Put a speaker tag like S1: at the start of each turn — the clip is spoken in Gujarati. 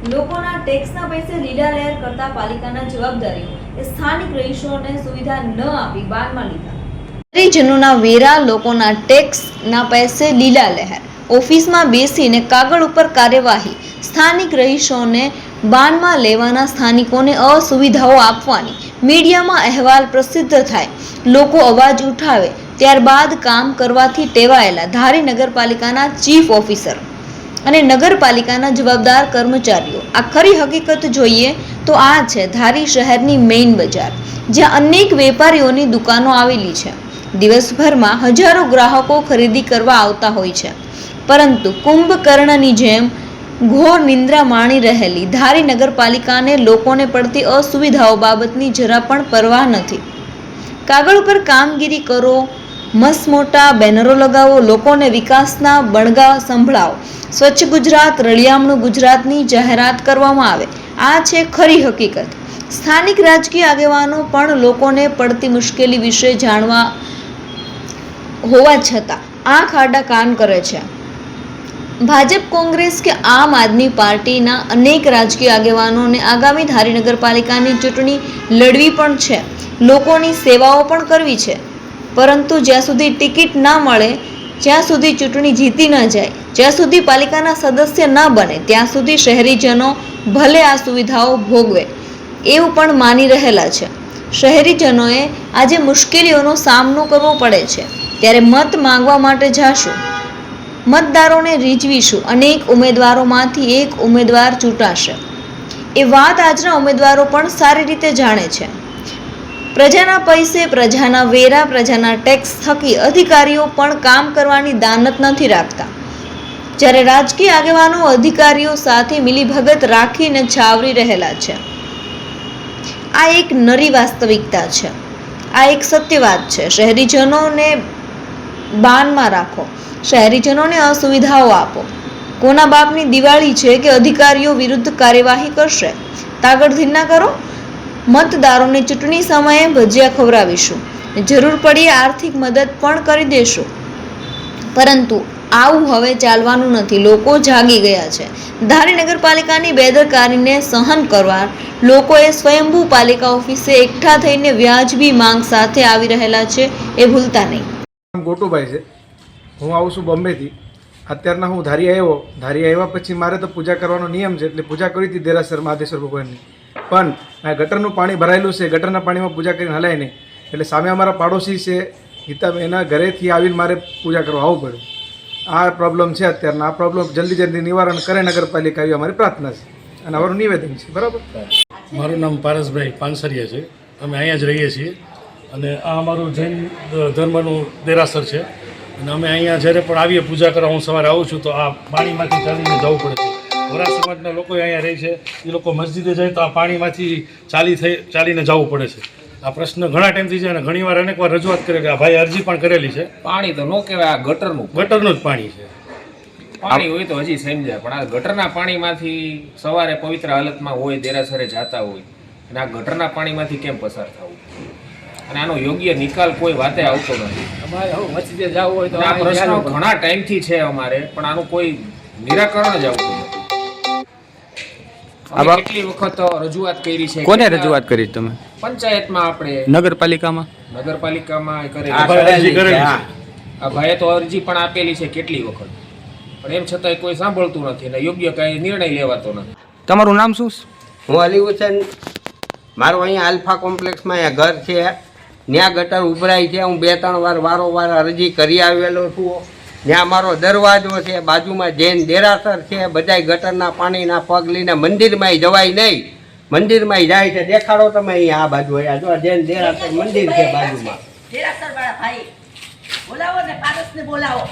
S1: લોકોના ટેક્સના પૈસે લીલા લહેર કરતા પાલિકાના જવાબદારીઓ એ સ્થાનિક રહીશોને સુવિધા ન આપી બાનમાં લીધા। શહેરીજનોના વેરા, લોકોના ટેક્સના પૈસે લીલા લહેર, ઓફિસમાં બેસીને કાગળ ઉપર કાર્યવાહી, સ્થાનિક રહીશોને બાનમાં લેવાના, સ્થાનિકોને અસુવિધાઓ આપવાની, મીડિયામાં અહેવાલ પ્રસિદ્ધ થાય, લોકો અવાજ ઉઠાવે, ત્યારબાદ કામ કરવાથી ટેવાયેલા ધારી નગરપાલિકાના ચીફ ઓફિસર અને નગરપાલિકાના જવાબદાર કર્મચારીઓ। આ ખરી હકીકત જોઈએ તો આ છે ધારી શહેરની મેઇન બજાર, જ્યાં અનેક વેપારીઓની દુકાનો આવેલી છે। દિવસભરમાં હજારો ગ્રાહકો ખરીદી કરવા આવતા હોય છે, પરંતુ કુંભકર્ણની જેમ ઘોર નિંદ્રા માણી રહેલી ધારી નગરપાલિકાને લોકોને પડતી અસુવિધાઓ બાબતની જરા પણ પરવાહ નથી। કાગળ ઉપર કામગીરી કરો, મસમોટા બેનરો લગાવો, લોકોને વિકાસના બણગા સંભળાવો, સ્વચ્છ ગુજરાત, રળિયામણું ગુજરાતની જાહેરાત કરવામાં આવે, આ છે ખરી હકીકત। સ્થાનિક રાજકીય આગેવાનો પણ લોકોને પડતી મુશ્કેલી વિશે જાણવા હોવા છતાં આંખ આડા કાન કરે છે। ભાજપ, કોંગ્રેસ કે આમ આદમી પાર્ટીના અનેક રાજકીય આગેવાનોને આગામી ધારી નગરપાલિકાની ચૂંટણી લડવી પણ છે, લોકોની સેવાઓ પણ કરવી છે, પરંતુ જ્યાં સુધી ટિકિટ ના મળે, જ્યાં સુધી ચૂંટણી જીતી ન જાય, જ્યાં સુધી પાલિકાના સદસ્ય ન બને, ત્યાં સુધી શહેરીજનો ભલે આ સુવિધાઓ ભોગવે એવું પણ માની રહેલા છે। શહેરીજનોએ આજે મુશ્કેલીઓનો સામનો કરવો પડે છે, ત્યારે મત માંગવા માટે જાશું, મતદારોને રીઝવીશું, અનેક ઉમેદવારોમાંથી એક ઉમેદવાર ચૂંટાશે, એ વાત આજના ઉમેદવારો પણ સારી રીતે જાણે છે। પ્રજાના પૈસે, પ્રજાના વેરા, પ્રજાના ટેક્સ થકી અધિકારીઓ પણ કામ કરવાની દાનત નથી રાખતા, જ્યારે રાજકીય આગેવાનો અધિકારીઓ સાથે મિલીભગત રાખીને છાવરી રહેલા છે। આ એક નરી વાસ્તવિકતા છે, આ એક સત્ય વાત છે। શહેરીજનોને બાનમાં રાખો, શહેરીજનોને અસુવિધાઓ આપો। કોના બાપની દિવાળી છે કે અધિકારીઓ વિરુદ્ધ કાર્યવાહી કરશે? તાગડધીન ના કરો। મતદારોને ચૂંટણી સમયે ભજીયા ખવડાવીશું, જરૂર પડીએ આર્થિક મદદ પણ કરી દેશું, પરંતુ આવું હવે ચાલવાનું નથી। લોકો જાગી ગયા છે। ધારી નગરપાલિકાની બેદરકારીને સહન કરવા લોકોએ સ્વયંભૂ પાલિકા ઓફિસે એકઠા થઈને વ્યાજબી માંગ સાથે આવી રહેલા છે, એ ભૂલતા નહીં।
S2: ગોટુભાઈ છે, હું આવું છું બોમ્બેથી। અત્યારના હું ધારી આવ્યા પછી મારે તો પૂજા કરવાનો નિયમ છે, એટલે પૂજા કરી હતી દેરાસર મહાદેશ્વર ભગવાનની, પણ આ ગટરનું પાણી ભરાયેલું છે, ગટરના પાણીમાં પૂજા કરીને હલાય નહીં, એટલે સામે અમારા પાડોશી છે હિતાબેન, એના ઘરેથી આવીને મારે પૂજા કરવા આવવું પડ્યું। આ પ્રોબ્લેમ છે અત્યારના, આ પ્રોબ્લેમ જલ્દી નિવારણ કરે નગરપાલિકા, એવી અમારી પ્રાર્થના છે અને અમારું નિવેદન છે। બરાબર।
S3: મારું નામ પારસભાઈ પાનસરિયા છે, અમે અહીંયા જ રહીએ છીએ અને આ અમારું જૈન ધર્મનું દેરાસર છે અને અમે અહીંયા જ્યારે પણ આવીએ પૂજા કરવા, હું સવારે આવું છું તો આ પાણીમાંથી ચાલીને જવું પડે છે। વરા સમાજના લોકો અહીંયા રહે છે, એ લોકો મસ્જિદે જાય તો આ પાણીમાંથી ચાલીને જવું પડે છે। આ પ્રશ્ન ઘણા ટાઈમથી છે અને ઘણીવાર અનેકવાર રજૂઆત કરી, આ ભાઈ અરજી પણ કરેલી છે।
S4: પાણી તો ન કહેવાય, આ ગટરનું
S3: જ પાણી છે।
S4: પાણી હોય તો હજી સમજાય, પણ આ ગટરના પાણીમાંથી સવારે પવિત્ર હાલતમાં હોય, દેરાસરે જાતા હોય અને આ ગટરના પાણીમાંથી કેમ પસાર થવું? અને આનો યોગ્ય નિકાલ કોઈ વાતે આવતો નથી। અમારે હવે મસ્જિદે જવું હોય તો આ પ્રશ્નો ઘણા ટાઈમથી છે અમારે, પણ આનું કોઈ નિરાકરણ જ આવતું નથી। અમે કેટલી વખત રજૂઆત કરી છે।
S5: કોને રજૂઆત કરી તમે?
S4: પંચાયતમાં, આપણે
S5: નગરપાલિકામાં
S4: કરેલી, આ ભાઈએ તો અરજી પણ આપેલી છે કેટલી વખત, પણ એમ છતાંય કોઈ સાંભળતું નથી અને યોગ્ય કાંઈ નિર્ણય લેવાતો નથી।
S5: તમારું નામ શું?
S6: હું અલી હુસેન, મારું અહીંયા આલ્ફા કોમ્પ્લેક્સમાં અહીંયા ઘર છે, ત્યાં ગટર ઉભરાય છે। હું 2-3 વાર વારંવાર અરજી કરી આવેલો છું। ત્યાં મારો દરવાજો છે, બાજુમાં જૈન દેરાસર છે, બધાય ગટરના પાણીના પગ લઈને મંદિરમાં જવાય નહીં, મંદિરમાં જાય છે। દેખાડો તમે અહીંયા આ બાજુ, જો જૈન દેરાસર મંદિર છે બાજુમાં।
S7: દેરાસર વાળા ભાઈ બોલાવો ને, પારસને બોલાવો।